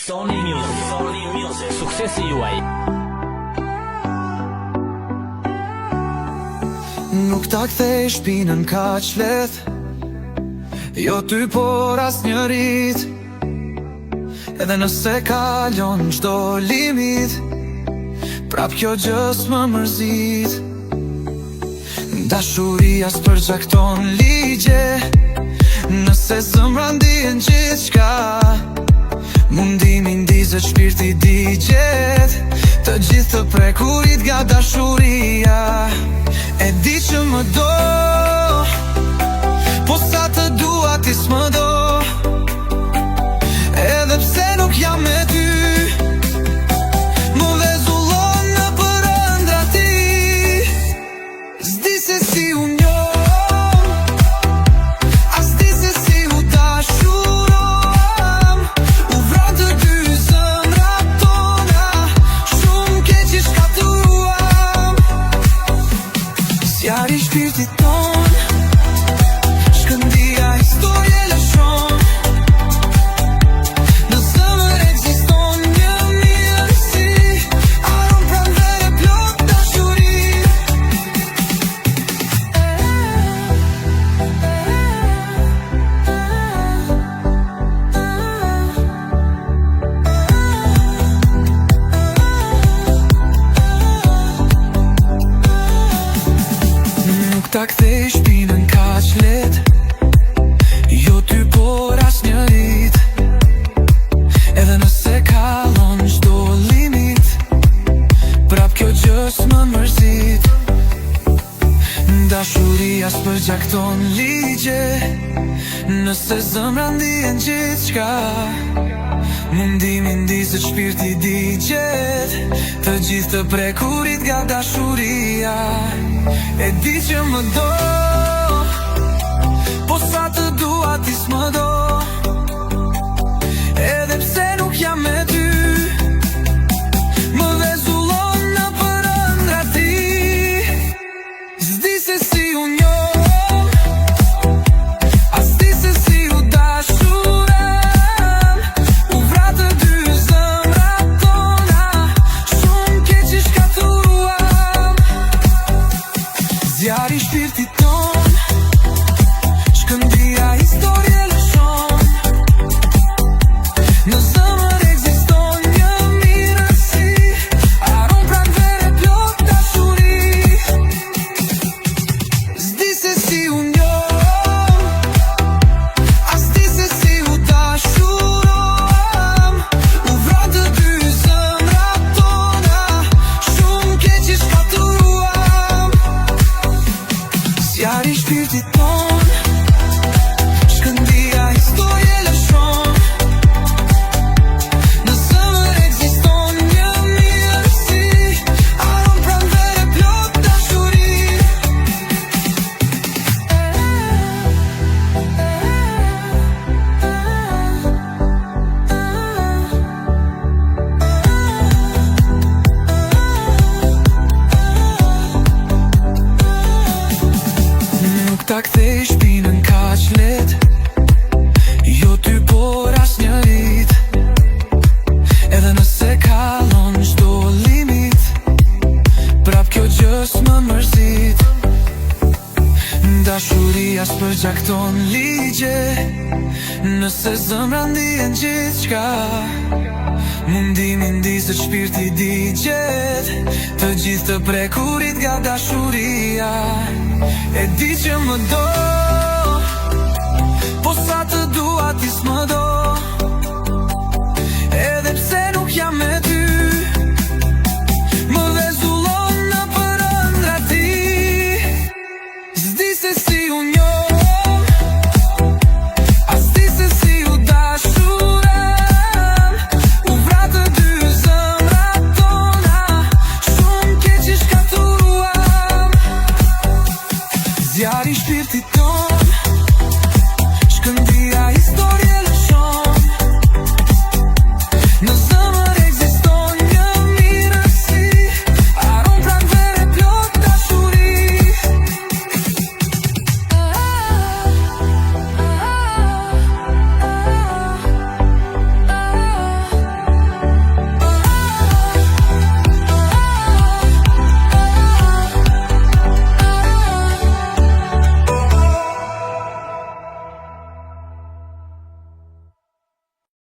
Sony Music. Suksesi juaj. Nuk ta kthej shpinën kaq lehtë, jo ty por as njërit. Edhe nëse kalon çdo limit, prap kjo gjë s'më mërzit. Dashuria s'përcakton ligje, nëse zemra ndihen gjithçka. Mundimi ndizet, shpirti digjet, të gjithë të prekurit nga dashuria. E di që më do, po sa të dua ti s'më do. Edhe pse nuk jam me ty, më vezullon në përëndra ti. S'di se si u njoh, as di se si u dashurohem. U vran të dy zemrat tona, shumë keq i shkatruam. Zjarri shpirtit ton, shkëndia historie lëshon. Në zemër ekziston një mirësi, aron pranvere plot dashuri. Nuk ta kthej shpinën kaq lehtë, jo ty por as njërit. Edhe nëse kalon çdo limit, prap kjo gjë s'më mërzit. Dashuria s'përcakton ligje, nëse zemra ndihen gjithçka. Mundimi ndizet, shpirti digjet, të gjithë të prekurit nga dashuria. E di që më do, po sa të dua ti s'më do. Edhe pse nuk jam me ty, më vezullon në përëndra ti. S'di se si u njoh, as di se si u dashurem. U vra të dy zemrat tona, shumë keq i shkatruam. Zjarri shpirtit ton, shkëndia historie lëshon. Në zemër ekziston një mirësi, aron pranvere plot dashuri. S'di se si u njoh, as di se si u dashurohem. U vran të dy zemrat tona, shumë keq i shkatruam. Zjarri shpirtit ton, shkëndia historie lëshon. Në zemër ekziston një mirësi, aron pranvere plot dashuri. Nuk ta kthej shpinën kaq lehtë, jo ty por as njërit. Edhe nëse kalon çdo limit, prap kjo gjë s'më mërzit. Dashuria s'përcakton ligje, nëse zemra ndihen gjithçka. Mundimi ndizet, shpirti digjet, të gjithë të prekurit nga dashuria. E di që më do, po sa të dua ti s'më do.